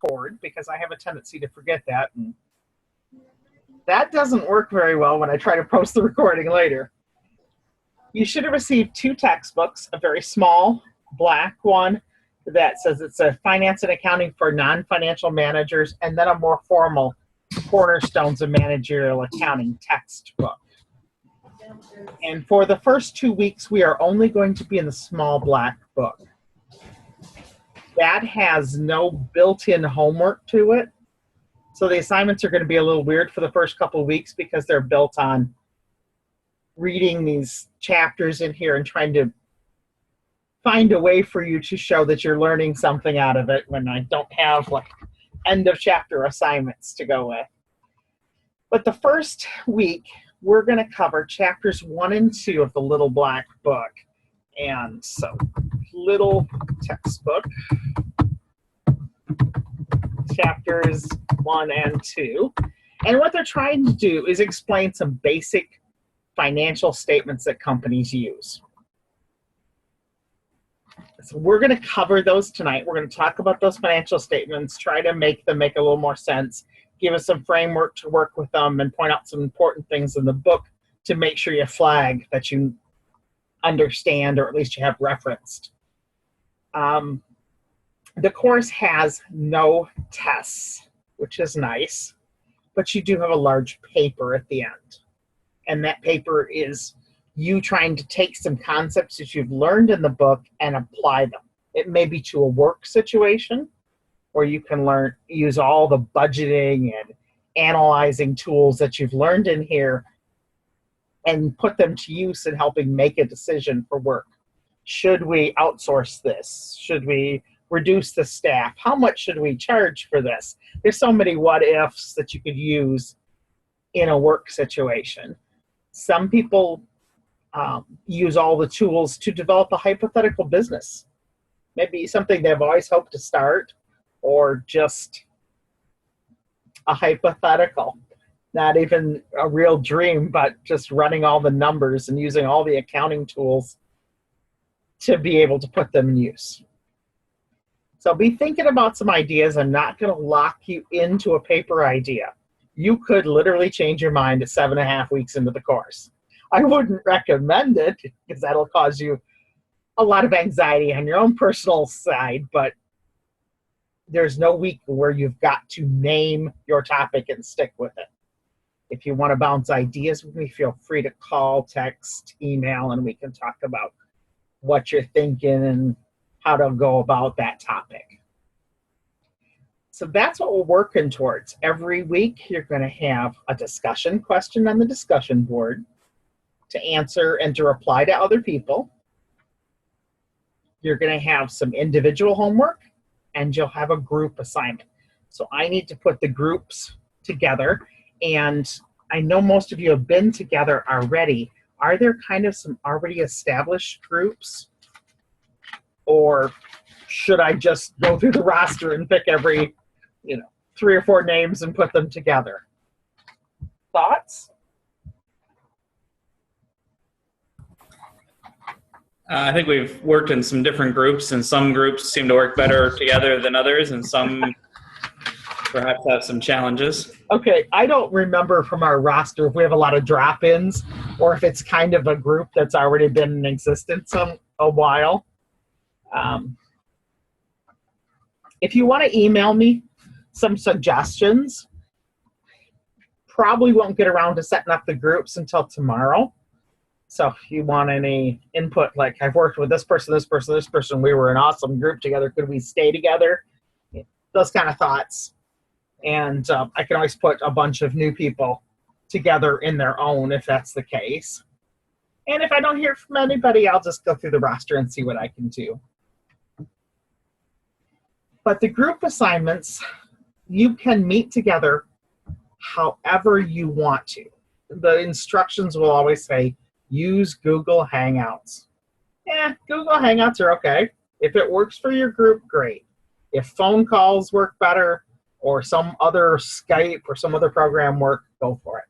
record because I have a tendency to forget that, and that doesn't work very well when I try to post the recording later. You should have received 2 textbooks, a very small black one that says it's a finance and accounting for non-financial managers, and then a more formal cornerstones of managerial accounting textbook. And for the first 2 weeks, we are only going to be in the small black book. That has no built-in homework to it. So the assignments are going to be a little weird for the first couple of weeks because they're built on reading these chapters in here and trying to find a way for you to show that you're learning something out of it when I don't have like end of chapter assignments to go with. But the first week, we're going to cover chapters 1 and 2 of the Little Black Book. And so, little textbook, chapters 1 and 2. And what they're trying to do is explain some basic financial statements that companies use. So we're going to cover those tonight. We're going to talk about those financial statements, try to make them make a little more sense, give us some framework to work with them, and point out some important things in the book to make sure you flag that you understand, or at least you have referenced. The course has no tests, which is nice, but you do have a large paper at the end. And that paper is you trying to take some concepts that you've learned in the book and apply them. It may be to a work situation, where you can use all the budgeting and analyzing tools that you've learned in here and put them to use in helping make a decision for work. Should we outsource this? Should we reduce the staff? How much should we charge for this? There's so many what ifs that you could use in a work situation. Some people use all the tools to develop a hypothetical business. Maybe something they've always hoped to start, or just a hypothetical. Not even a real dream, but just running all the numbers and using all the accounting tools to be able to put them in use. So be thinking about some ideas. I'm not going to lock you into a paper idea. You could literally change your mind at 7.5 weeks into the course. I wouldn't recommend it because that'll cause you a lot of anxiety on your own personal side, but there's no week where you've got to name your topic and stick with it. If you want to bounce ideas with me, feel free to call, text, email, and we can talk about what you're thinking and how to go about that topic. So that's what we're working towards. Every week, you're going to have a discussion question on the discussion board to answer and to reply to other people. You're going to have some individual homework, and you'll have a group assignment. So I need to put the groups together, and I know most of you have been together already. Are there kind of some already established groups? Or should I just go through the roster and pick every, 3 or 4 names and put them together? Thoughts? I think we've worked in some different groups, and some groups seem to work better together than others, and some perhaps have some challenges. Okay, I don't remember from our roster if we have a lot of drop-ins or if it's kind of a group that's already been in existence a while. If you want to email me some suggestions, probably won't get around to setting up the groups until tomorrow. So if you want any input, like I've worked with this person, this person, this person, we were an awesome group together, could we stay together? Those kind of thoughts. And I can always put a bunch of new people together in their own if that's the case. And if I don't hear from anybody, I'll just go through the roster and see what I can do. But the group assignments, you can meet together however you want to. The instructions will always say, use Google Hangouts. Google Hangouts are okay. If it works for your group, great. If phone calls work better, or some other Skype or some other program work, go for it.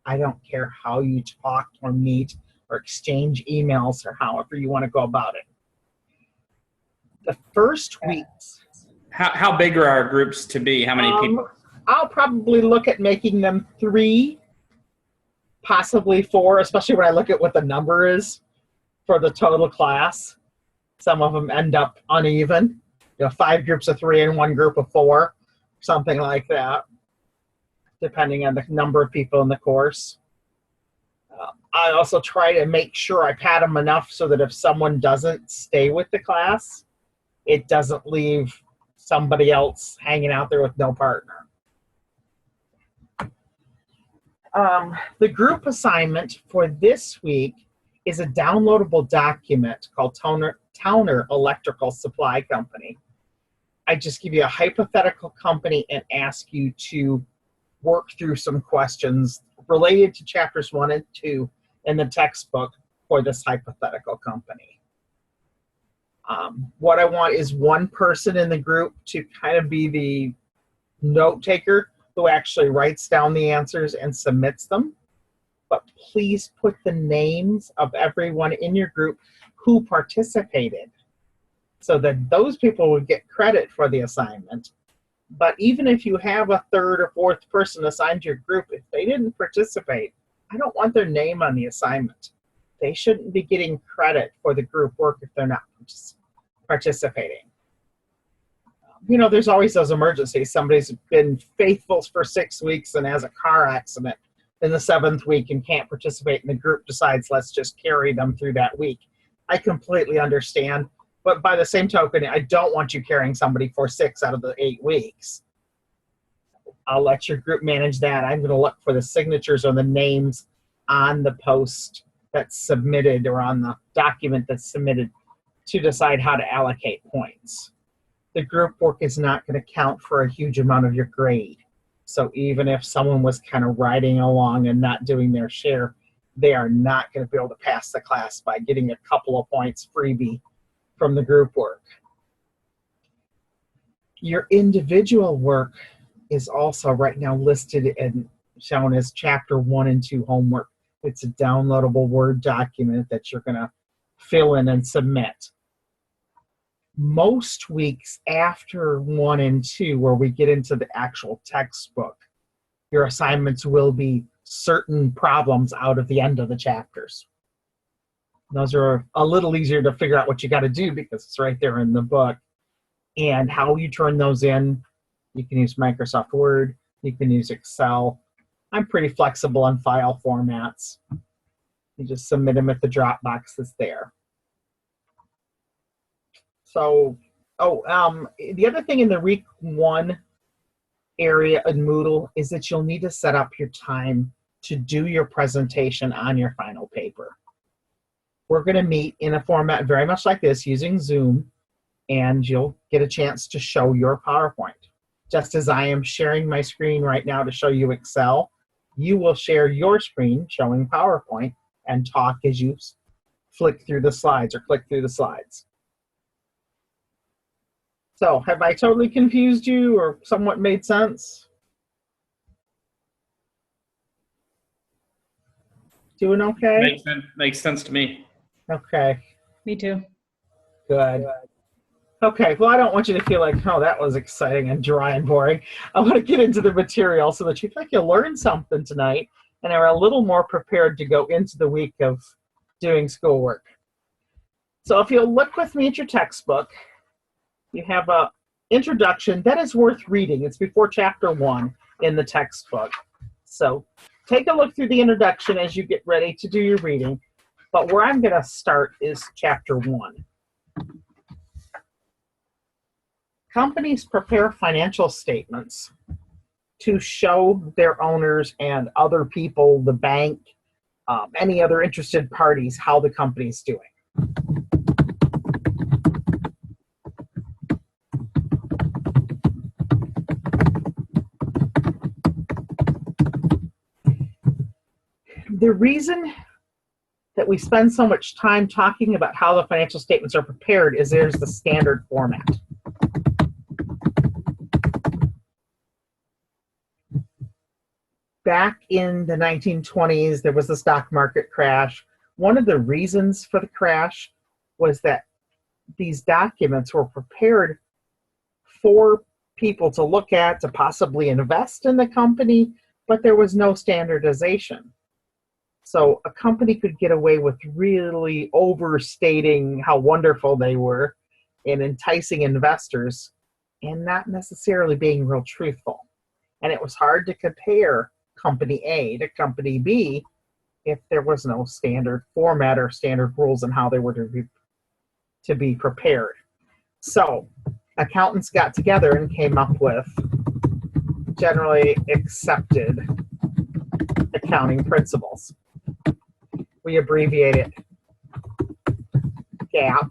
I don't care how you talk or meet or exchange emails or however you want to go about it. The first weeks How big are our groups to be? How many people? I'll probably look at making them 3, possibly 4, especially when I look at what the number is for the total class. Some of them end up uneven. 5 groups of 3 and 1 group of 4, something like that, depending on the number of people in the course. I also try to make sure I pad them enough so that if someone doesn't stay with the class, it doesn't leave somebody else hanging out there with no partner. The group assignment for this week is a downloadable document called Towner Electrical Supply Company. I just give you a hypothetical company and ask you to work through some questions related to chapters 1 and 2 in the textbook for this hypothetical company. What I want is one person in the group to kind of be the note taker who actually writes down the answers and submits them. But please put the names of everyone in your group who participated so that those people would get credit for the assignment. But even if you have a 3rd or 4th person assigned to your group, if they didn't participate, I don't want their name on the assignment. They shouldn't be getting credit for the group work if they're not participating. There's always those emergencies. Somebody's been faithful for 6 weeks and has a car accident in the 7th week and can't participate, and the group decides, let's just carry them through that week. I completely understand. But by the same token, I don't want you carrying somebody for 6 out of the 8 weeks. I'll let your group manage that. I'm going to look for the signatures or the names on the post that's submitted or on the document that's submitted to decide how to allocate points. The group work is not going to count for a huge amount of your grade. So even if someone was kind of riding along and not doing their share, they are not going to be able to pass the class by getting a couple of points freebie from the group work. Your individual work is also right now listed and shown as chapter 1 and 2 homework. It's a downloadable Word document that you're going to fill in and submit. Most weeks after 1 and 2, where we get into the actual textbook, your assignments will be certain problems out of the end of the chapters. Those are a little easier to figure out what you got to do because it's right there in the book. And how you turn those in, you can use Microsoft Word, you can use Excel. I'm pretty flexible on file formats. You just submit them at the Dropbox that's there. So, the other thing in the week 1 area in Moodle is that you'll need to set up your time to do your presentation on your final paper. We're going to meet in a format very much like this using Zoom, and you'll get a chance to show your PowerPoint. Just as I am sharing my screen right now to show you Excel, you will share your screen showing PowerPoint and talk as you flick through the slides or click through the slides. So, have I totally confused you or somewhat made sense? Doing okay? Makes sense to me. Okay. Me too. Good. Okay, well, I don't want you to feel like, oh, that was exciting and dry and boring. I want to get into the material so that you feel like you learned something tonight and are a little more prepared to go into the week of doing schoolwork. So if you'll look with me at your textbook, you have an introduction that is worth reading. It's before chapter 1 in the textbook. So take a look through the introduction as you get ready to do your reading. But where I'm going to start is chapter 1. Companies prepare financial statements to show their owners and other people, the bank, any other interested parties, how the company is doing. The reason that we spend so much time talking about how the financial statements are prepared is there's the standard format. Back in the 1920s, there was the stock market crash. One of the reasons for the crash was that these documents were prepared for people to look at to possibly invest in the company, but there was no standardization. So a company could get away with really overstating how wonderful they were and enticing investors and not necessarily being real truthful. And it was hard to compare company A to company B if there was no standard format or standard rules on how they were to be prepared. So accountants got together and came up with generally accepted accounting principles. We abbreviate it GAAP,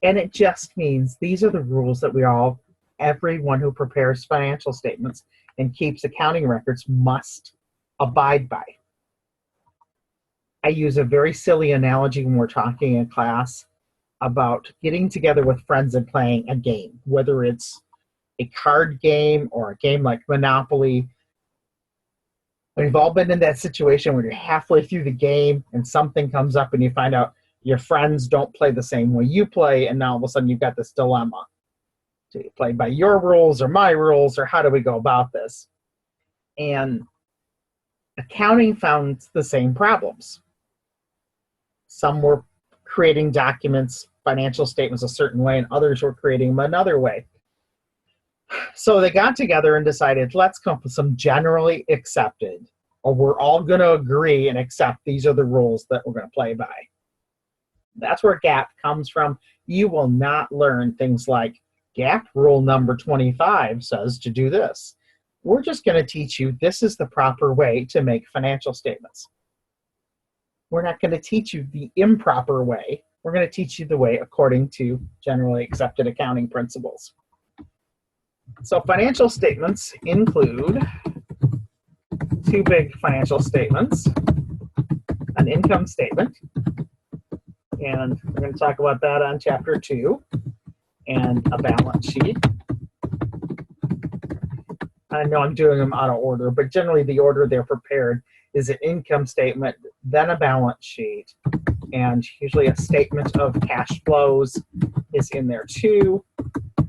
and it just means these are the rules that everyone who prepares financial statements and keeps accounting records must abide by. I use a very silly analogy when we're talking in class about getting together with friends and playing a game, whether it's a card game or a game like Monopoly. We've all been in that situation where you're halfway through the game and something comes up and you find out your friends don't play the same way you play, and now all of a sudden you've got this dilemma. Do you play by your rules or my rules, or how do we go about this? And accounting found the same problems. Some were creating documents, financial statements a certain way, and others were creating them another way. So they got together and decided, let's come up with some generally accepted, or we're all going to agree and accept these are the rules that we're going to play by. That's where GAAP comes from. You will not learn things like GAAP rule number 25 says to do this. We're just going to teach you this is the proper way to make financial statements. We're not going to teach you the improper way. We're going to teach you the way according to generally accepted accounting principles. So financial statements include two big financial statements, an income statement, and we're going to talk about that on chapter 2, and a balance sheet. I know I'm doing them out of order, but generally the order they're prepared is an income statement, then a balance sheet, and usually a statement of cash flows is in there too.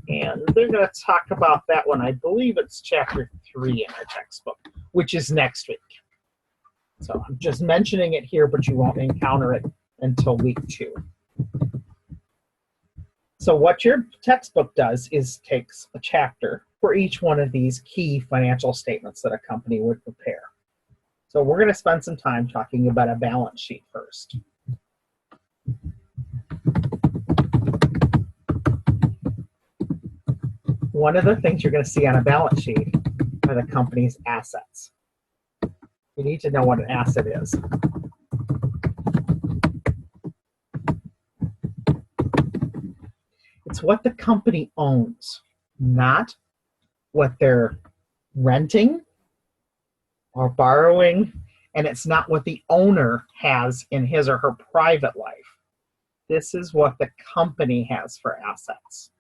And they're going to talk about that one. I believe it's chapter 3 in our textbook, which is next week. So I'm just mentioning it here, but you won't encounter it until week 2. So what your textbook does is takes a chapter for each one of these key financial statements that a company would prepare. So we're going to spend some time talking about a balance sheet first. One of the things you're going to see on a balance sheet are the company's assets. You need to know what an asset is. It's what the company owns, not what they're renting or borrowing, and it's not what the owner has in his or her private life. This is what the company has for assets.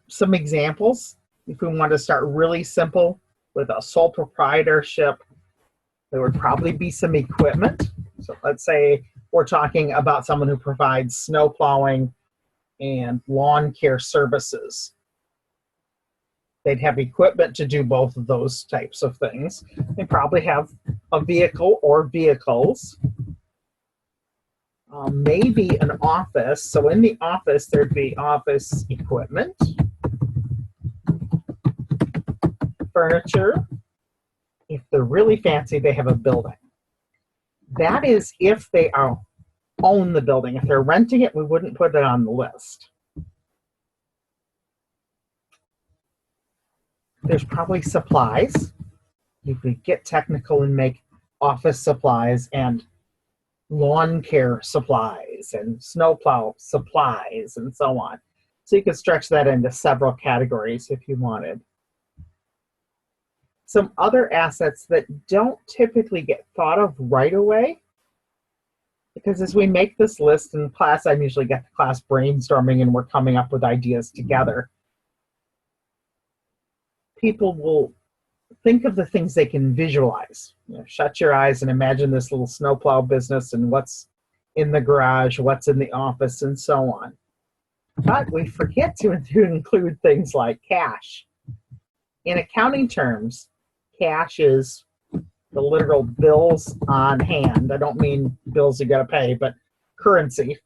Some examples, if we want to start really simple with a sole proprietorship, there would probably be some equipment. So let's say we're talking about someone who provides snow plowing and lawn care services. They'd have equipment to do both of those types of things. They probably have a vehicle or vehicles. Maybe an office. So in the office, there'd be office equipment, furniture. If they're really fancy, they have a building. That is if they own the building. If they're renting it, we wouldn't put it on the list. There's probably supplies. You could get technical and make office supplies and lawn care supplies and snowplow supplies and so on. So you could stretch that into several categories if you wanted. Some other assets that don't typically get thought of right away, because as we make this list in class, I usually get the class brainstorming and we're coming up with ideas together. People will think of the things they can visualize. You know, shut your eyes and imagine this little snowplow business and what's in the garage, what's in the office, and so on. But we forget to include things like cash. In accounting terms, cash is the literal bills on hand. I don't mean bills you got to pay, but currency.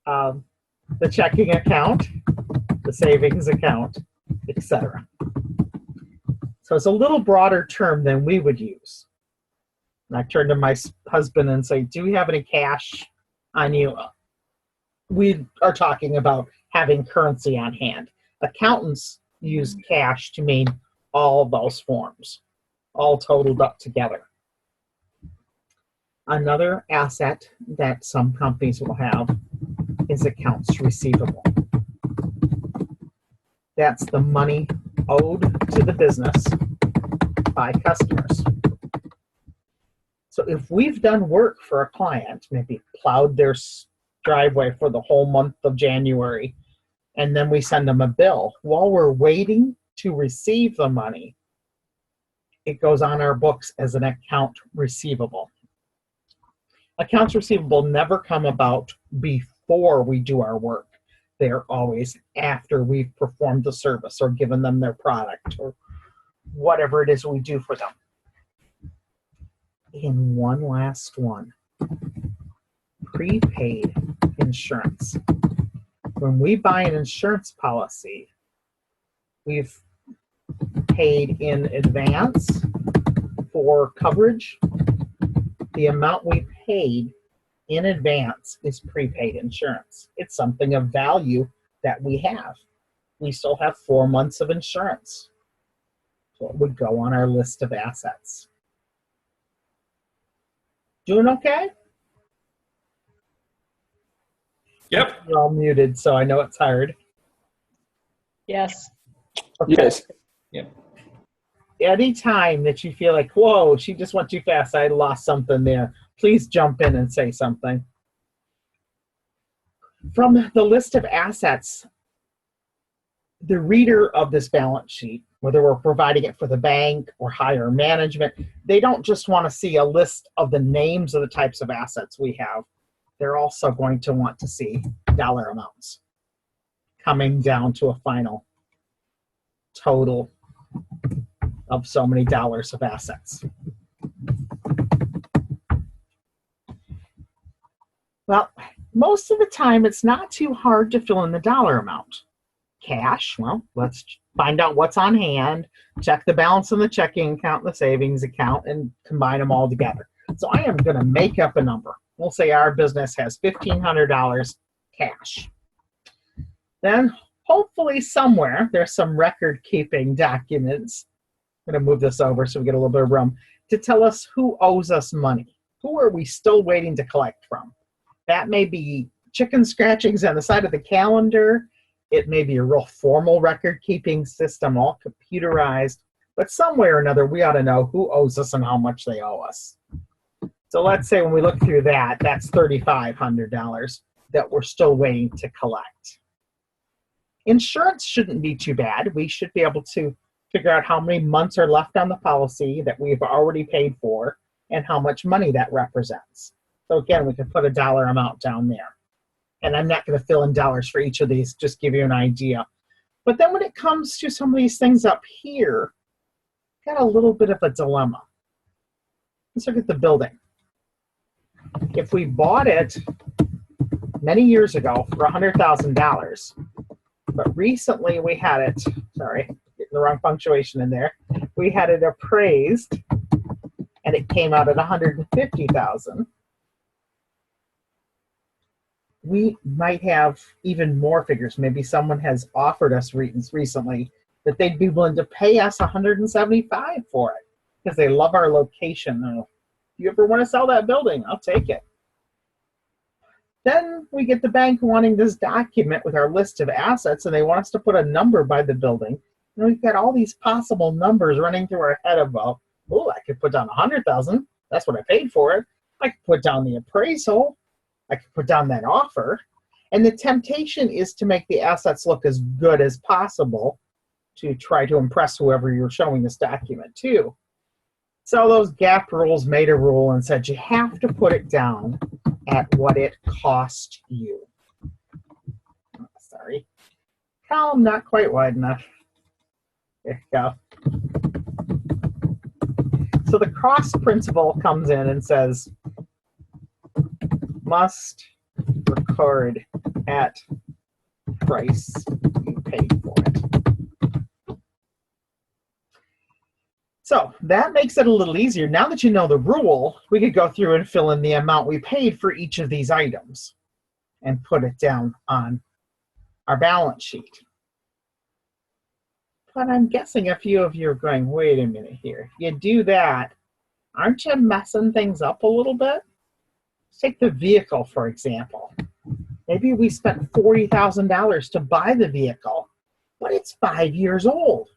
The checking account, the savings account, etc. So it's a little broader term than we would use. And I turn to my husband and say, do we have any cash on you? We are talking about having currency on hand. Accountants use cash to mean all those forms, all totaled up together. Another asset that some companies will have is accounts receivable. That's the money owed to the business by customers. So if we've done work for a client, maybe plowed their driveway for the whole month of January, and then we send them a bill, while we're waiting to receive the money, it goes on our books as an account receivable. Accounts receivable never come about before we do our work. They're always after we've performed the service or given them their product or whatever it is we do for them. And one last one, prepaid insurance. When we buy an insurance policy, we've paid in advance for coverage. The amount we paid in advance is prepaid insurance. It's something of value that we have. We still have 4 months of insurance. So it would go on our list of assets. Doing okay? Yep. You're all muted, so I know it's hard. Yes. Okay. Yes. Yep. Any time that you feel like, whoa, she just went too fast, I lost something there, please jump in and say something. From the list of assets, the reader of this balance sheet, whether we're providing it for the bank or higher management, they don't just want to see a list of the names of the types of assets we have. They're also going to want to see dollar amounts coming down to a final total of so many dollars of assets. Well, most of the time it's not too hard to fill in the dollar amount. Cash, well, let's find out what's on hand, check the balance in the checking account and the savings account, and combine them all together. So I am going to make up a number. We'll say our business has $1,500 cash. Then hopefully somewhere there's some record-keeping documents. I'm going to move this over so we get a little bit of room to tell us who owes us money. Who are we still waiting to collect from? That may be chicken scratchings on the side of the calendar. It may be a real formal record-keeping system, all computerized. But somewhere or another, we ought to know who owes us and how much they owe us. So let's say when we look through that, that's $3,500 that we're still waiting to collect. Insurance shouldn't be too bad. We should be able to figure out how many months are left on the policy that we've already paid for and how much money that represents. So again, we can put a dollar amount down there. And I'm not going to fill in dollars for each of these, just give you an idea. But then when it comes to some of these things up here, got a little bit of a dilemma. Let's look at the building. If we bought it many years ago for $100,000, but recently we had it, sorry, getting the wrong punctuation in there, we had it appraised and it came out at $150,000. We might have even more figures. Maybe someone has offered us recently that they'd be willing to pay us $175,000 for it because they love our location. If you ever want to sell that building, I'll take it. Then we get the bank wanting this document with our list of assets, and they want us to put a number by the building. And we've got all these possible numbers running through our head about, oh, I could put down $100,000. That's what I paid for it. I could put down the appraisal. I could put down that offer. And the temptation is to make the assets look as good as possible to try to impress whoever you're showing this document to. So those GAAP rules made a rule and said you have to put it down at what it cost you. Oh, sorry. Column not quite wide enough. There you go. So the cost principle comes in and says, must record at price you paid for it. So that makes it a little easier. Now that you know the rule, we could go through and fill in the amount we paid for each of these items and put it down on our balance sheet. But I'm guessing a few of you are going, wait a minute here. You do that, aren't you messing things up a little bit? Let's take the vehicle, for example. Maybe we spent $40,000 to buy the vehicle, but it's 5 years old.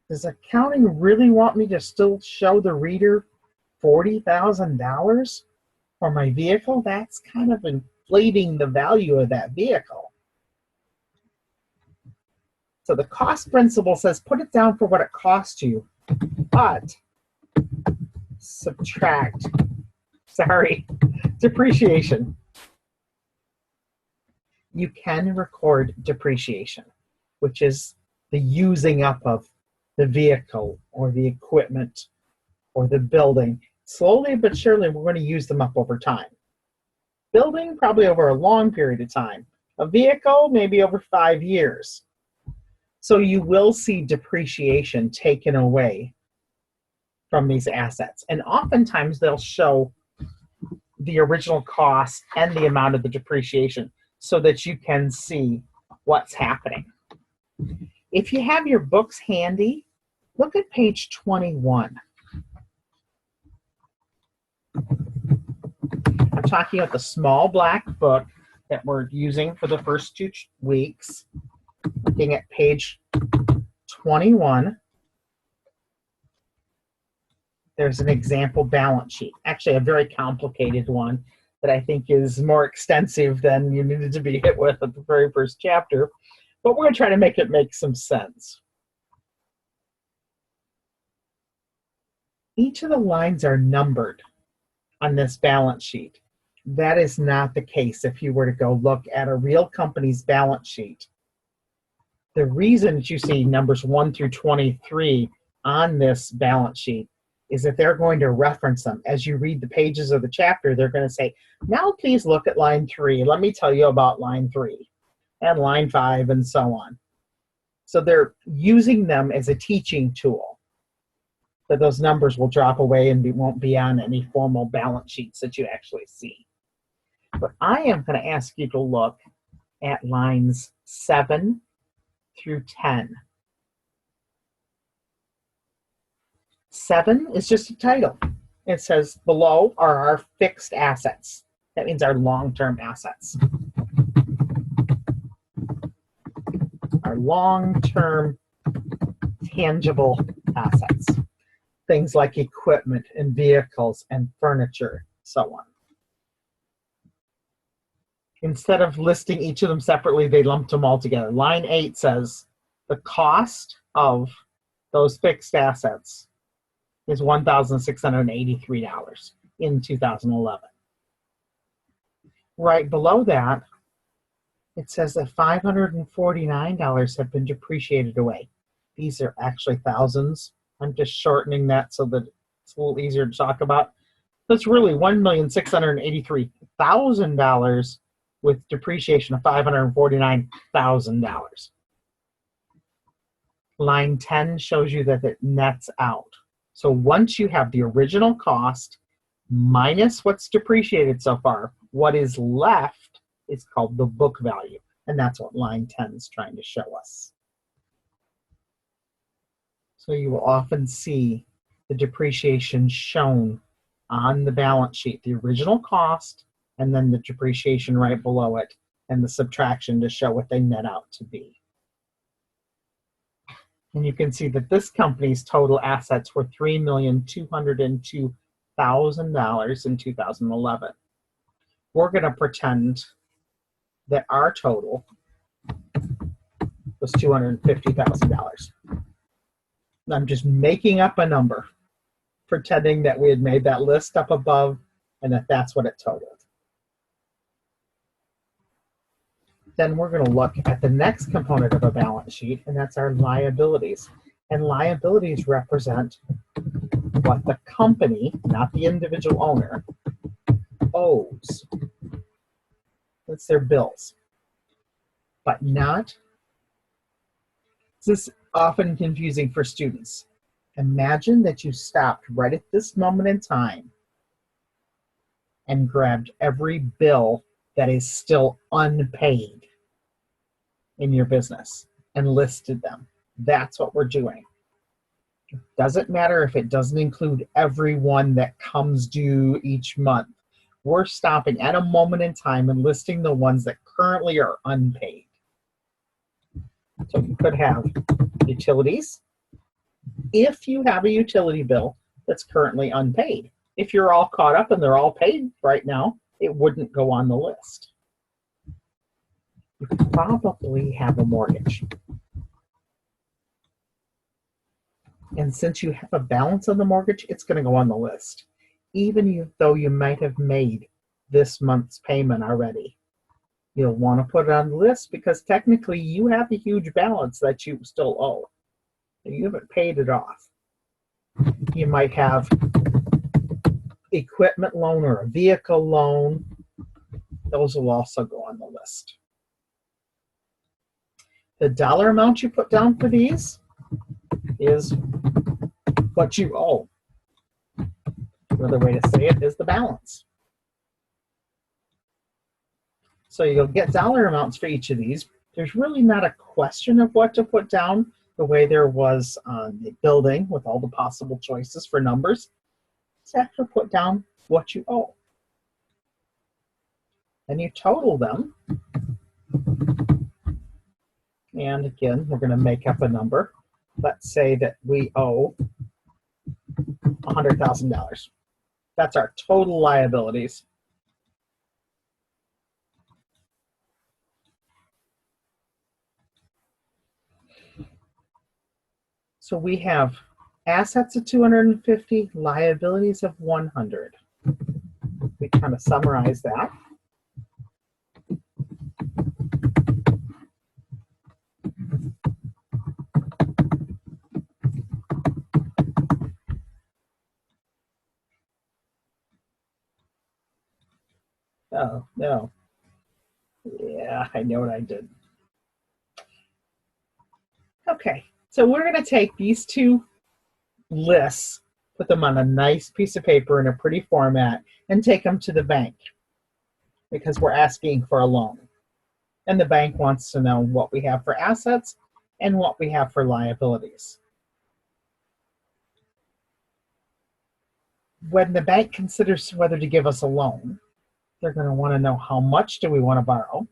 Does accounting really want me to still show the reader $40,000 for my vehicle? That's kind of inflating the value of that vehicle. So the cost principle says put it down for what it cost you, but subtract, depreciation. You can record depreciation, which is the using up of the vehicle or the equipment or the building. Slowly but surely, we're going to use them up over time. Building, probably over a long period of time. A vehicle, maybe over 5 years. So you will see depreciation taken away from these assets. And oftentimes they'll show the original cost and the amount of the depreciation so that you can see what's happening. If you have your books handy, look at page 21. I'm talking about the small black book that we're using for the first 2 weeks. Looking at page 21, there's an example balance sheet. Actually, a very complicated one that I think is more extensive than you needed to be hit with at the very first chapter. But we're going to try to make it make some sense. Each of the lines are numbered on this balance sheet. That is not the case if you were to go look at a real company's balance sheet. The reason that you see numbers 1 through 23 on this balance sheet is that they're going to reference them. As you read the pages of the chapter, they're going to say, now please look at line 3. Let me tell you about line 3 and line 5 and so on. So they're using them as a teaching tool. But those numbers will drop away and won't be on any formal balance sheets that you actually see. But I am going to ask you to look at lines 7 through 10. 7 is just a title. It says below are our fixed assets. That means our long-term assets. Our long-term tangible assets. Things like equipment and vehicles and furniture, so on. Instead of listing each of them separately, they lumped them all together. Line 8 says the cost of those fixed assets is $1,683 in 2011. Right below that, it says that $549 have been depreciated away. These are actually thousands. I'm just shortening that so that it's a little easier to talk about. So it's really $1,683,000 with depreciation of $549,000. Line 10 shows you that it nets out. So once you have the original cost minus what's depreciated so far, what is left is called the book value. And that's what line 10 is trying to show us. So you will often see the depreciation shown on the balance sheet, the original cost, and then the depreciation right below it, and the subtraction to show what they net out to be. And you can see that this company's total assets were $3,202,000 in 2011. We're going to pretend that our total was $250,000. I'm just making up a number, pretending that we had made that list up above and that's what it totaled. Then we're going to look at the next component of a balance sheet, and that's our liabilities. And liabilities represent what the company, not the individual owner, owes. That's their bills. But not, this is often confusing for students. Imagine that you stopped right at this moment in time and grabbed every bill that is still unpaid in your business and listed them. That's what we're doing. Doesn't matter if it doesn't include every one that comes due each month. We're stopping at a moment in time and listing the ones that currently are unpaid. So you could have utilities. If you have a utility bill that's currently unpaid, if you're all caught up and they're all paid right now, it wouldn't go on the list. You probably have a mortgage. And since you have a balance on the mortgage, it's going to go on the list, even though you might have made this month's payment already. You'll want to put it on the list because technically you have a huge balance that you still owe. You haven't paid it off. You might have equipment loan or a vehicle loan. Those will also go on the list. The dollar amount you put down for these is what you owe. Another way to say it is the balance. So you'll get dollar amounts for each of these. There's really not a question of what to put down the way there was on the building with all the possible choices for numbers. Just have to put down what you owe. And you total them. And again, we're going to make up a number. Let's say that we owe $100,000. That's our total liabilities. So we have assets of 250, liabilities of 100. We kind of summarize that. Oh, no. Yeah, I know what I did. Okay, so we're going to take these two lists, put them on a nice piece of paper in a pretty format, and take them to the bank because we're asking for a loan. And the bank wants to know what we have for assets and what we have for liabilities. When the bank considers whether to give us a loan, they're going to want to know how much do we want to borrow.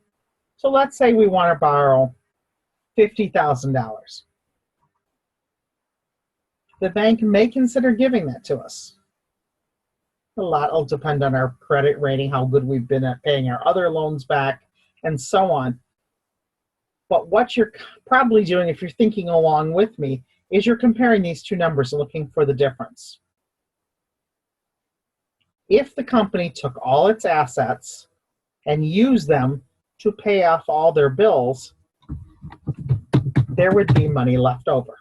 So let's say we want to borrow $50,000. The bank may consider giving that to us. A lot will depend on our credit rating, how good we've been at paying our other loans back, and so on. But what you're probably doing, if you're thinking along with me, is you're comparing these two numbers and looking for the difference. If the company took all its assets and used them to pay off all their bills, there would be money left over.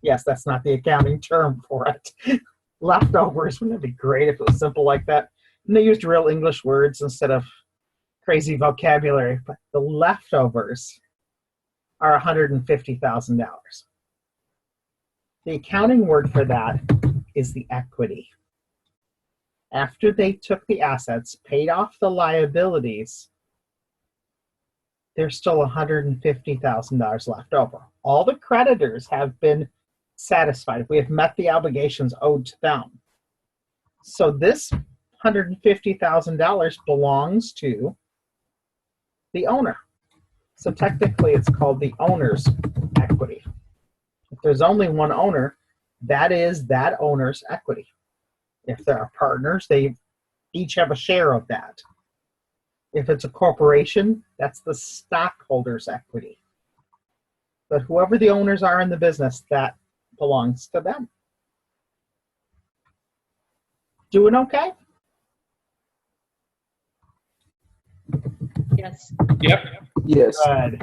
Yes, that's not the accounting term for it. Leftovers, wouldn't it be great if it was simple like that? And they used real English words instead of crazy vocabulary, but the leftovers are $150,000. The accounting word for that is the equity. After they took the assets, paid off the liabilities, there's still $150,000 left over. All the creditors have been satisfied. We have met the obligations owed to them. So this $150,000 belongs to the owner. So technically it's called the owner's equity. If there's only one owner, that is that owner's equity. If there are partners, they each have a share of that. If it's a corporation, that's the stockholder's equity. But whoever the owners are in the business, that belongs to them. Doing okay? Yes. Yep. Yes. Good.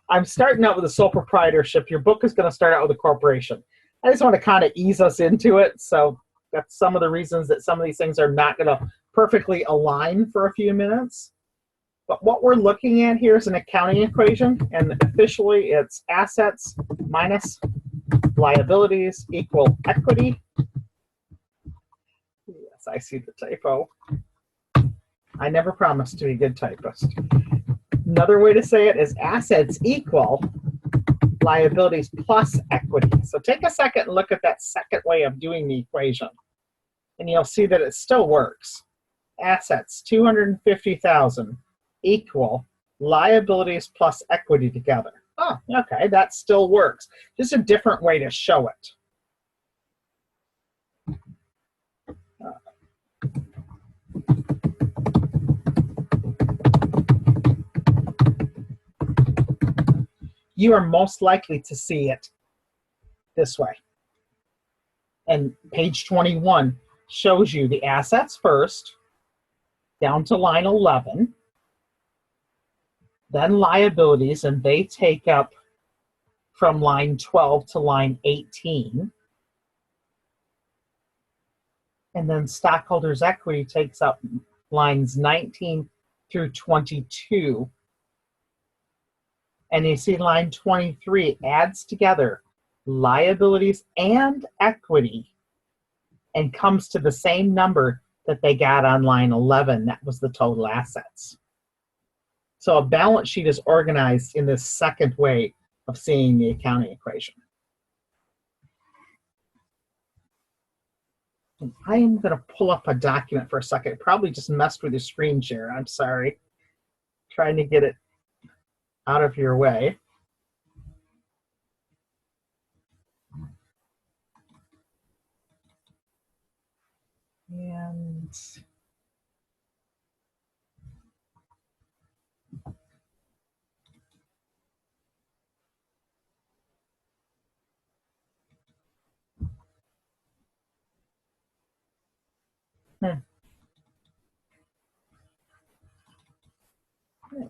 I'm starting out with a sole proprietorship. Your book is going to start out with a corporation. I just want to kind of ease us into it. So that's some of the reasons that some of these things are not going to perfectly align for a few minutes. But what we're looking at here is an accounting equation, and officially it's assets minus liabilities equal equity. Yes, I see the typo. I never promised to be a good typist. Another way to say it is assets equal liabilities plus equity. So take a second and look at that second way of doing the equation, and you'll see that it still works. Assets, 250,000 equal liabilities plus equity together. Oh, okay, that still works. Just a different way to show it. You are most likely to see it this way. And page 21 shows you the assets first, down to line 11, then liabilities, and they take up from line 12 to line 18. And then stockholders' equity takes up lines 19 through 22. And you see line 23 adds together liabilities and equity and comes to the same number that they got on line 11. That was the total assets. So a balance sheet is organized in this second way of seeing the accounting equation. And I am going to pull up a document for a second. Probably just messed with your screen share. I'm sorry. Trying to get it out of your way. And there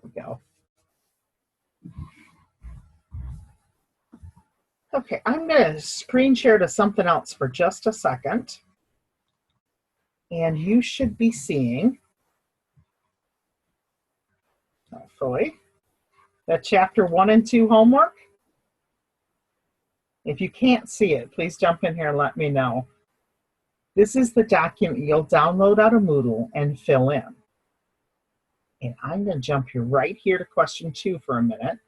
we go. Okay, I'm going to screen share to something else for just a second. And you should be seeing, hopefully, that chapter 1 and 2 homework. If you can't see it, please jump in here and let me know. This is the document you'll download out of Moodle and fill in. And I'm going to jump you right here to question 2 for a minute.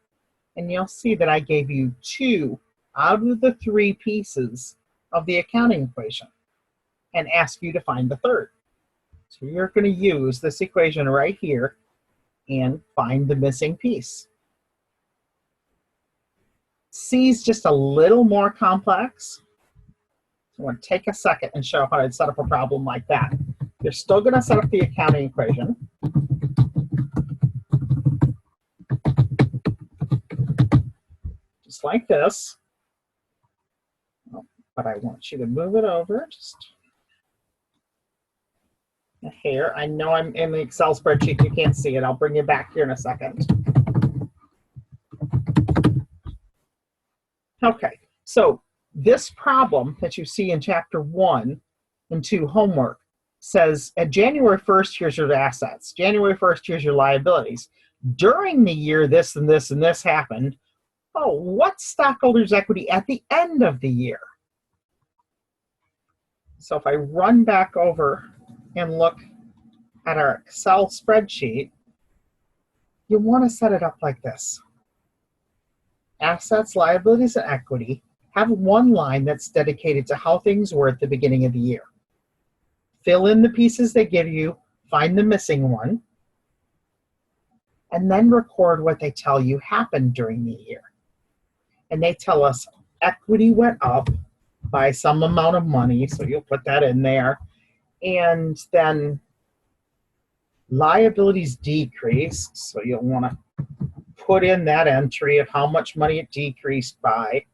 And you'll see that I gave you 2 out of the 3 pieces of the accounting equation and ask you to find the third. So you're going to use this equation right here and find the missing piece. C is just a little more complex. So I'm going to take a second and show how to set up a problem like that. You're still going to set up the accounting equation. Just like this. Oh, but I want you to move it over just a hair. I know I'm in the Excel spreadsheet. You can't see it. I'll bring you back here in a second. Okay, so this problem that you see in chapter 1 and 2 homework says at January 1st, here's your assets. January 1st, here's your liabilities. During the year, this and this and this happened. Oh, what's stockholders' equity at the end of the year? So if I run back over and look at our Excel spreadsheet, you want to set it up like this. Assets, liabilities, and equity have one line that's dedicated to how things were at the beginning of the year. Fill in the pieces they give you, find the missing one, and then record what they tell you happened during the year. And they tell us equity went up by some amount of money, so you'll put that in there. And then liabilities decreased, so you'll want to put in that entry of how much money it decreased by,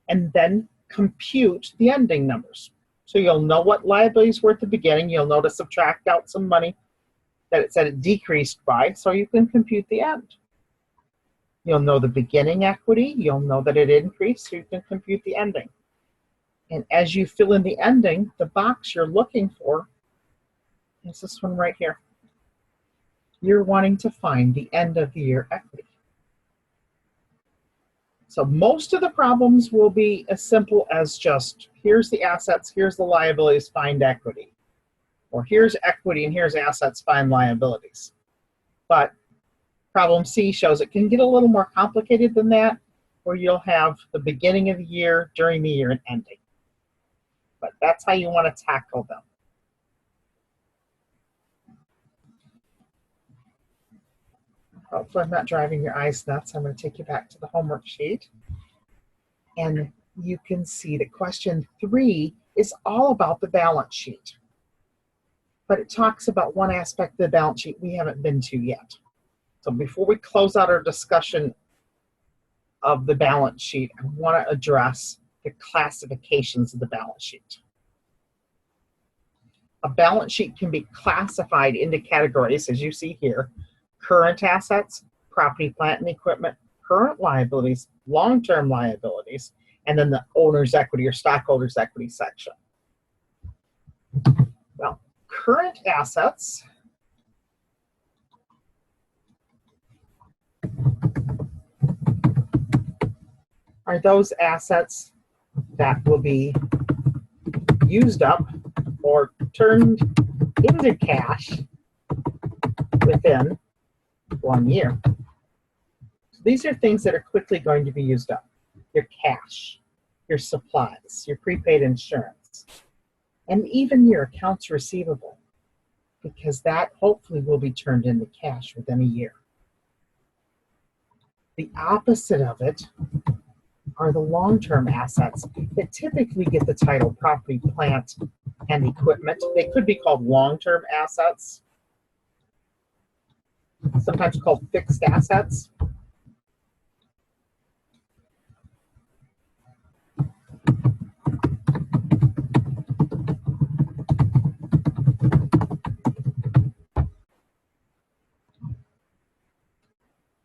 and then compute the ending numbers. So you'll know what liabilities were at the beginning. You'll know to subtract out some money that it said it decreased by, so you can compute the end. You'll know the beginning equity, you'll know that it increased, so you can compute the ending. And as you fill in the ending, the box you're looking for is this one right here. You're wanting to find the end of the year equity. So most of the problems will be as simple as just, here's the assets, here's the liabilities, find equity. Or here's equity and here's assets, find liabilities. But problem C shows it can get a little more complicated than that, where you'll have the beginning of the year, during the year, and ending. But that's how you want to tackle them. Hopefully I'm not driving your eyes nuts. I'm going to take you back to the homework sheet. And you can see that question 3 is all about the balance sheet. But it talks about one aspect of the balance sheet we haven't been to yet. So before we close out our discussion of the balance sheet, I want to address the classifications of the balance sheet. A balance sheet can be classified into categories, as you see here: current assets, property, plant, and equipment, current liabilities, long-term liabilities, and then the owner's equity or stockholders' equity section. Well, current assets are those assets that will be used up or turned into cash within 1 year. So these are things that are quickly going to be used up. Your cash, your supplies, your prepaid insurance, and even your accounts receivable, because that hopefully will be turned into cash within a year. The opposite of it are the long-term assets that typically get the title property, plant, and equipment. They could be called long-term assets, sometimes called fixed assets.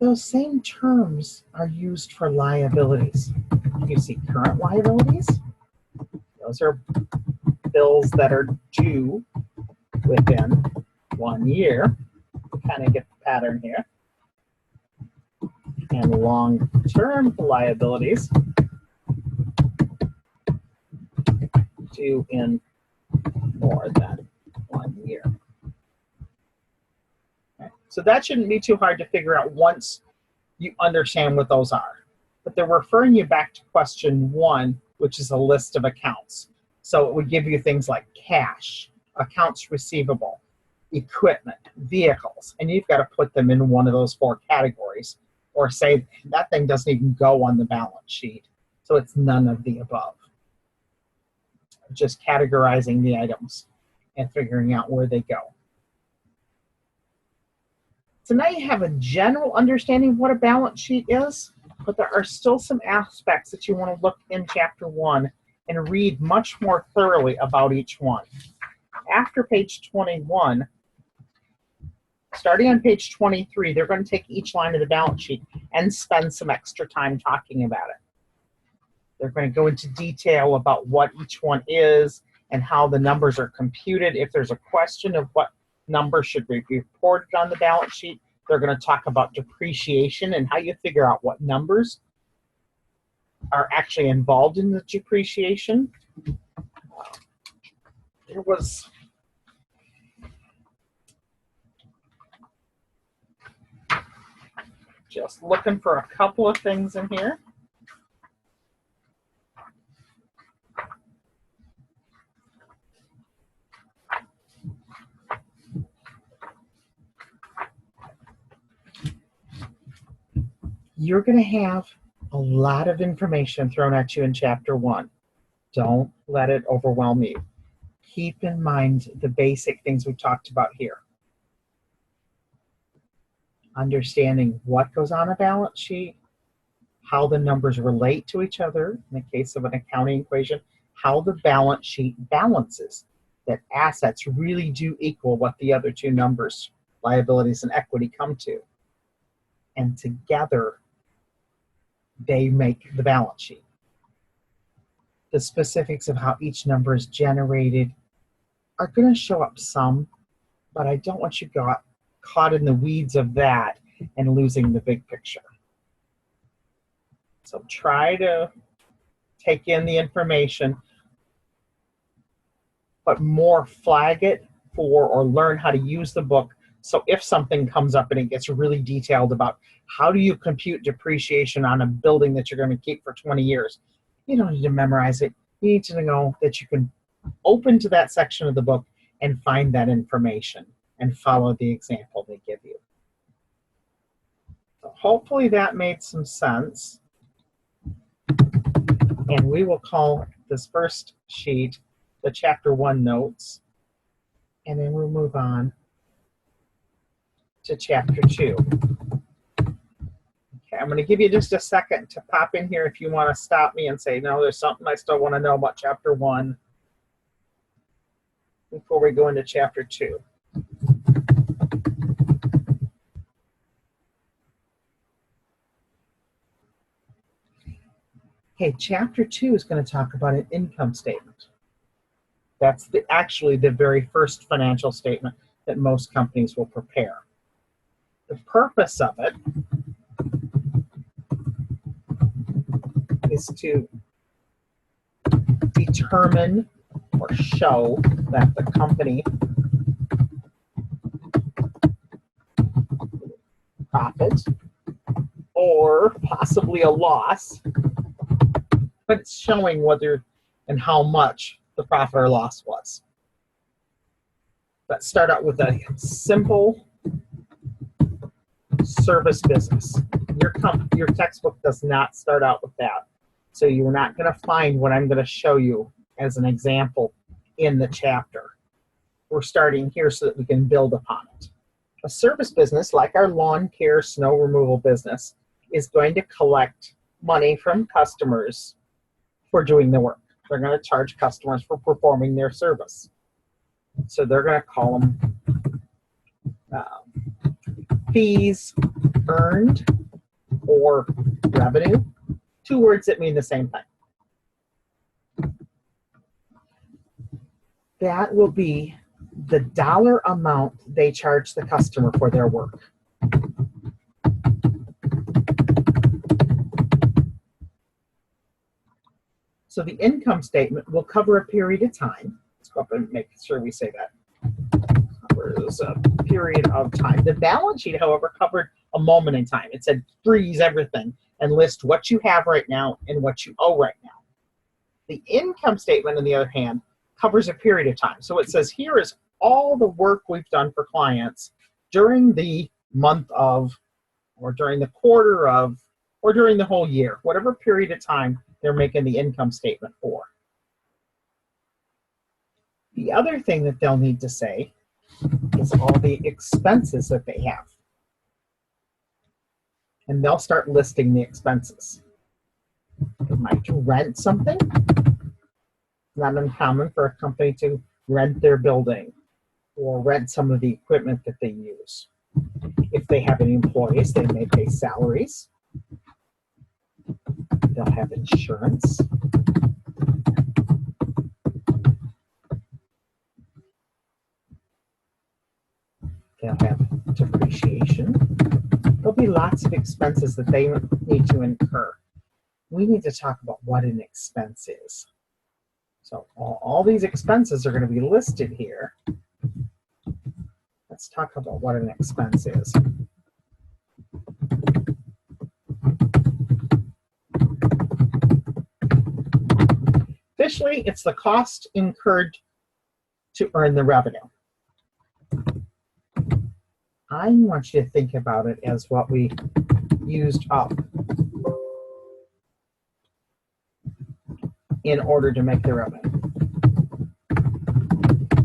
Those same terms are used for liabilities. You see current liabilities. Those are bills that are due within 1 year. Kind of get the pattern here. And long-term liabilities due in more than 1 year. So that shouldn't be too hard to figure out once you understand what those are. But they're referring you back to question 1, which is a list of accounts. So it would give you things like cash, accounts receivable, equipment, vehicles, and you've got to put them in one of those 4 categories, or say that thing doesn't even go on the balance sheet. So it's none of the above. Just categorizing the items and figuring out where they go. So now you have a general understanding of what a balance sheet is, but there are still some aspects that you want to look in chapter 1 and read much more thoroughly about each one. After page 21, starting on page 23, they're going to take each line of the balance sheet and spend some extra time talking about it. They're going to go into detail about what each one is and how the numbers are computed. If there's a question of what number should be reported on the balance sheet, they're going to talk about depreciation and how you figure out what numbers are actually involved in the depreciation. There was just looking for a couple of things in here. You're going to have a lot of information thrown at you in chapter 1. Don't let it overwhelm you. Keep in mind the basic things we talked about here. Understanding what goes on a balance sheet, how the numbers relate to each other in the case of an accounting equation, how the balance sheet balances, that assets really do equal what the other 2 numbers liabilities, and equity come to. And together, they make the balance sheet. The specifics of how each number is generated are going to show up some, but I don't want you got caught in the weeds of that and losing the big picture. So try to take in the information, but more flag it for or learn how to use the book. So if something comes up and it gets really detailed about how do you compute depreciation on a building that you're going to keep for 20 years, you don't need to memorize it. You need to know that you can open to that section of the book and find that information and follow the example they give you. So hopefully that made some sense. And we will call this first sheet the Chapter 1 notes, and then we'll move on to Chapter 2. Okay, I'm going to give you just a second to pop in here if you want to stop me and say, no, there's something I still want to know about Chapter 1 before we go into Chapter 2. Okay, Chapter 2 is going to talk about an income statement. That's actually the very first financial statement that most companies will prepare. The purpose of it is to determine or show that the company profit or possibly a loss, but it's showing whether and how much the profit or loss was. Let's start out with a simple service business. Your textbook does not start out with that. So you're not going to find what I'm going to show you as an example in the chapter. We're starting here so that we can build upon it. A service business, like our lawn care, snow removal business, is going to collect money from customers for doing the work. They're going to charge customers for performing their service. So they're going to call them fees earned or revenue. Two words that mean the same thing. That will be the dollar amount they charge the customer for their work. So the income statement will cover a period of time. Let's go up and make sure we say that. Covers a period of time. The balance sheet, however, covered a moment in time. It said freeze everything and list what you have right now and what you owe right now. The income statement, on the other hand, covers a period of time. So it says here is all the work we've done for clients during the month of, or during the quarter of, or during the whole year, whatever period of time they're making the income statement for. The other thing that they'll need to say is all the expenses that they have. And they'll start listing the expenses. They might rent something. Not uncommon for a company to rent their building or rent some of the equipment that they use. If they have any employees, they may pay salaries. They'll have insurance. They'll have depreciation. There'll be lots of expenses that they need to incur. We need to talk about what an expense is. So all these expenses are going to be listed here. Let's talk about what an expense is. Officially, it's the cost incurred to earn the revenue. I want you to think about it as what we used up in order to make the revenue.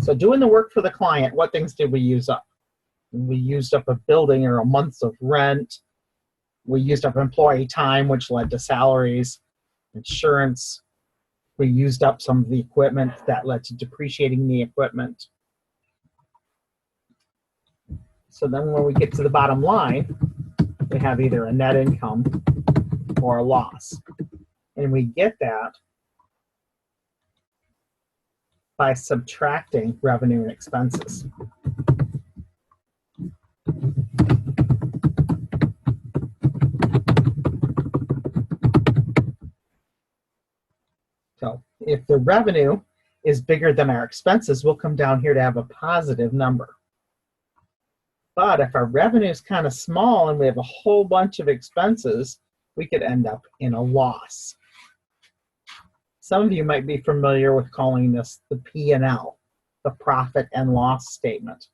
So doing the work for the client, what things did we use up? We used up a building or a month of rent. We used up employee time, which led to salaries, insurance. We used up some of the equipment that led to depreciating the equipment. So then when we get to the bottom line, we have either a net income or a loss. And we get that by subtracting revenue and expenses. So if the revenue is bigger than our expenses, we'll come down here to have a positive number. But if our revenue is kind of small and we have a whole bunch of expenses, we could end up in a loss. Some of you might be familiar with calling this the P&L, the profit and loss statement.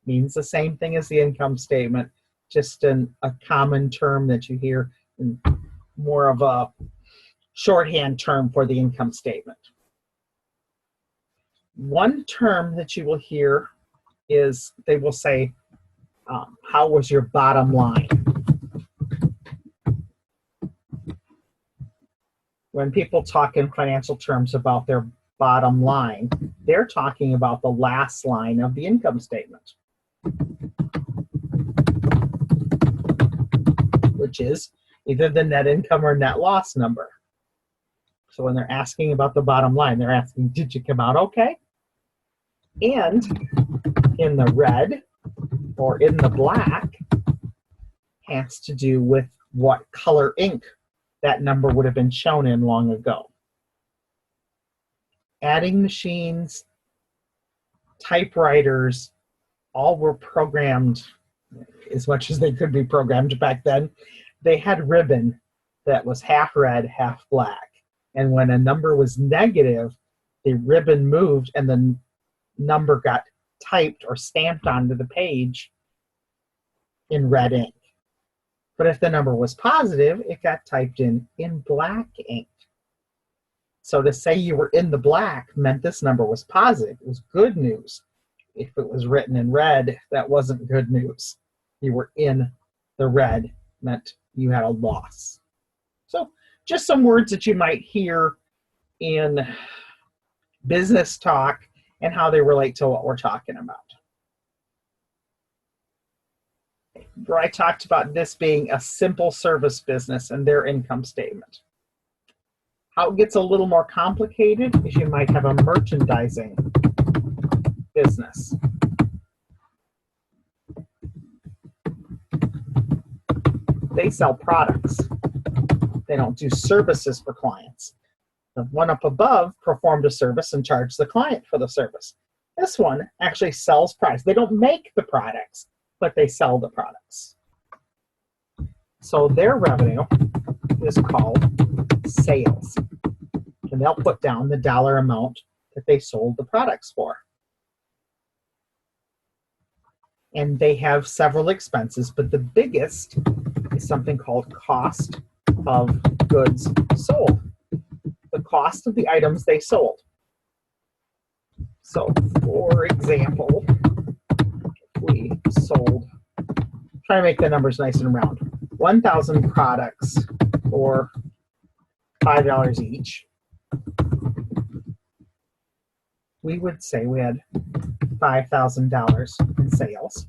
Means the same thing as the income statement, just in a common term that you hear in more of a shorthand term for the income statement. One term that you will hear is they will say, how was your bottom line? When people talk in financial terms about their bottom line, they're talking about the last line of the income statement, which is either the net income or net loss number. So when they're asking about the bottom line, they're asking, did you come out okay? And in the red or in the black has to do with what color ink that number would have been shown in long ago. Adding machines, typewriters, all were programmed as much as they could be programmed back then. They had ribbon that was half red, half black. And when a number was negative, the ribbon moved and the number got typed or stamped onto the page in red ink. But if the number was positive, it got typed in black ink. So to say you were in the black meant this number was positive. It was good news. If it was written in red, that wasn't good news. You were in the red meant you had a loss. So just some words that you might hear in business talk and how they relate to what we're talking about. Where I talked about this being a simple service business and their income statement. How it gets a little more complicated is you might have a merchandising business. They sell products. They don't do services for clients. The one up above performed a service and charged the client for the service. This one actually sells products. They don't make the products, but they sell the products. So their revenue is called sales. And they'll put down the dollar amount that they sold the products for. And they have several expenses, but the biggest is something called cost of goods sold. The cost of the items they sold. So, for example, if we sold, try to make the numbers nice and round, 1,000 products for $5 each, we would say we had $5,000 in sales.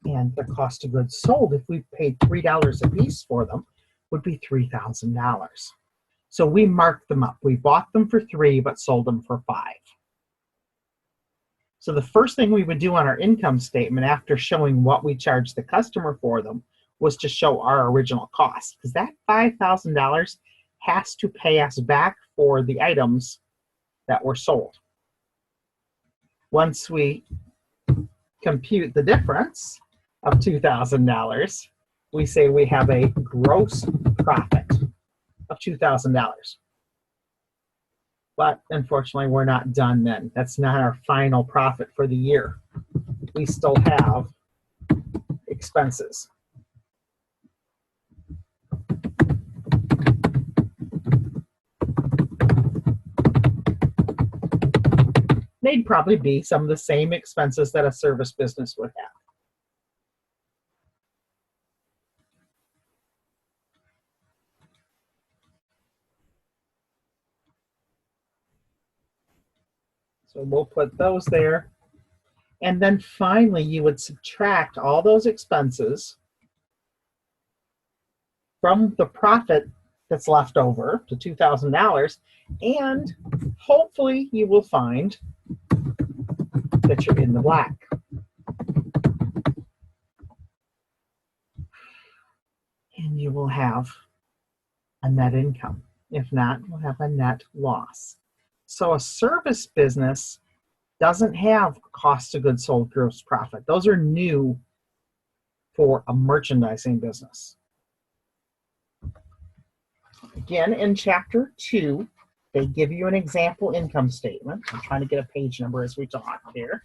And the cost of goods sold, if we paid $3 a piece for them, would be $3,000. So we marked them up. We bought them for $3, but sold them for $5. So the first thing we would do on our income statement after showing what we charged the customer for them was to show our original cost, because that $5,000 has to pay us back for the items that were sold. Once we compute the difference of $2,000, we say we have a gross profit of $2,000. But unfortunately, we're not done then. That's not our final profit for the year. We still have expenses. They'd probably be some of the same expenses that a service business would have. So we'll put those there. And then finally, you would subtract all those expenses from the profit that's left over, the $2,000, and hopefully you will find that you're in the black. And you will have a net income. If not, we'll have a net loss. So a service business doesn't have cost of goods sold, gross profit. Those are new for a merchandising business. Again, in chapter 2, they give you an example income statement. I'm trying to get a page number as we talk here.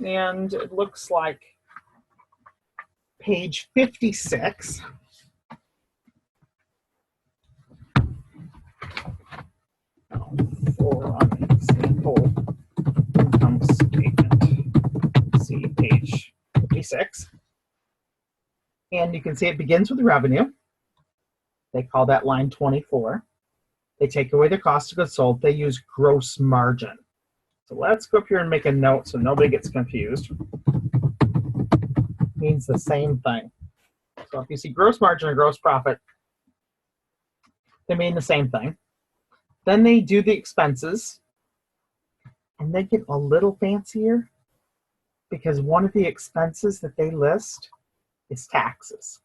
And it looks like page 56. For an example income statement, see page 56. And you can see it begins with revenue. They call that line 24. They take away the cost of goods sold. They use gross margin. So let's go up here and make a note so nobody gets confused. It means the same thing. So if you see gross margin and gross profit, they mean the same thing. Then they do the expenses, and they get a little fancier because one of the expenses that they list is taxes.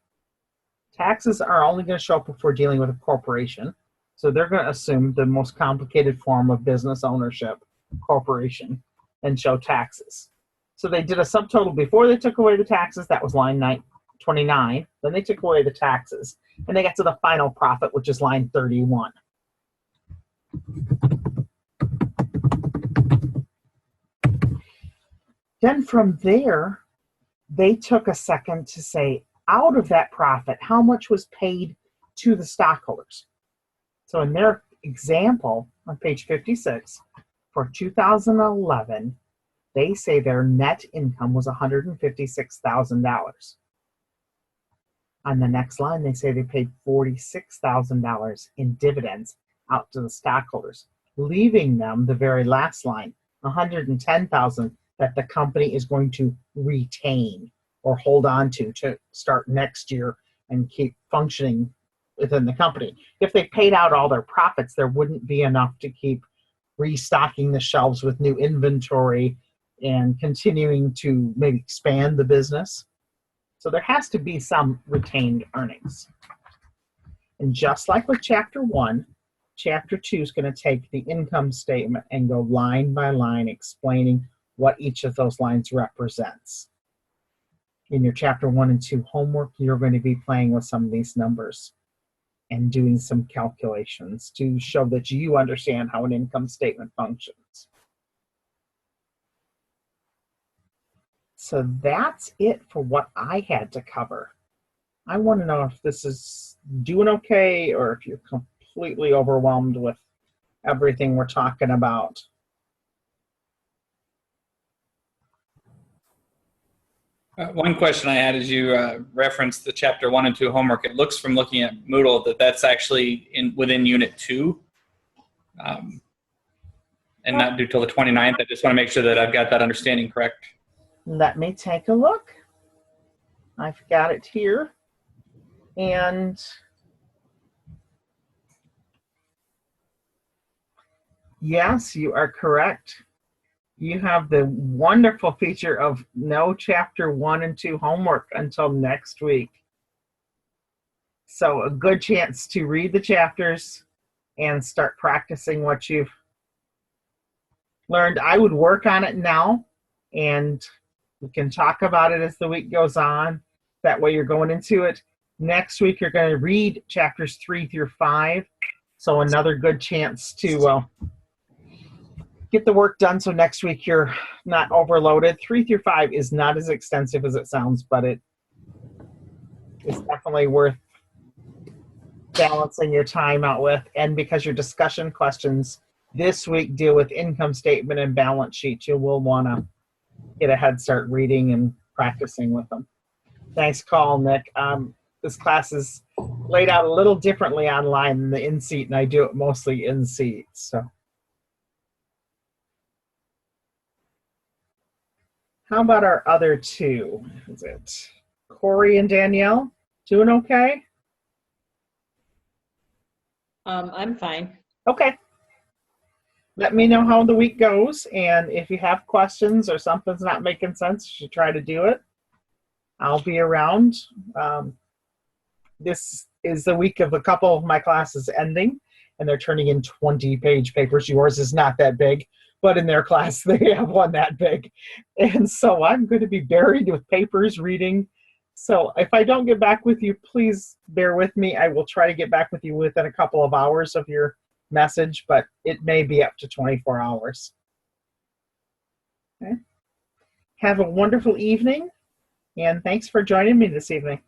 Taxes are only going to show up if we're dealing with a corporation. So they're going to assume the most complicated form of business ownership, corporation, and show taxes. So they did a subtotal before they took away the taxes. That was line 29. Then they took away the taxes, and they got to the final profit, which is line 31. Then from there, they took a second to say, out of that profit, how much was paid to the stockholders? So in their example on page 56, for 2011, they say their net income was $156,000. On the next line, they say they paid $46,000 in dividends out to the stockholders, leaving them the very last line, $110,000 that the company is going to retain or hold on to start next year and keep functioning within the company. If they paid out all their profits, there wouldn't be enough to keep restocking the shelves with new inventory and continuing to maybe expand the business. So there has to be some retained earnings. And just like with chapter 1, chapter 2 is going to take the income statement and go line by line explaining what each of those lines represents. In your chapter 1 and 2 homework, you're going to be playing with some of these numbers and doing some calculations to show that you understand how an income statement functions. So that's it for what I had to cover. I want to know if this is doing okay or if you're completely overwhelmed with everything we're talking about. One question I had as you referenced the chapter 1 and 2 homework. It looks from looking at Moodle that that's actually within unit 2 and not due till the 29th. I just want to make sure that I've got that understanding correct. Let me take a look. I've got it here. And yes, you are correct. You have the wonderful feature of no chapter 1 and 2 homework until next week. So a good chance to read the chapters and start practicing what you've learned. I would work on it now, and we can talk about it as the week goes on. That way you're going into it. Next week, you're going to read chapters 3 through 5. So another good chance to get the work done so next week you're not overloaded. 3 through 5 is not as extensive as it sounds, but it is definitely worth balancing your time out with. And because your discussion questions this week deal with income statement and balance sheet, you will want to get a head start reading and practicing with them. Nice call, Nick. This class is laid out a little differently online than the in-seat, and I do it mostly in-seat. So, how about our other two? Is it Corey and Danielle? Doing okay? I'm fine. Okay. Let me know how the week goes, and if you have questions or something's not making sense, you should try to do it. I'll be around. This is the week of a couple of my classes ending, and they're turning in 20-page papers. Yours is not that big, but in their class, they have one that big. And so I'm going to be buried with papers reading. So if I don't get back with you, please bear with me. I will try to get back with you within a couple of hours of your message, but it may be up to 24 hours. Okay. Have a wonderful evening, and thanks for joining me this evening.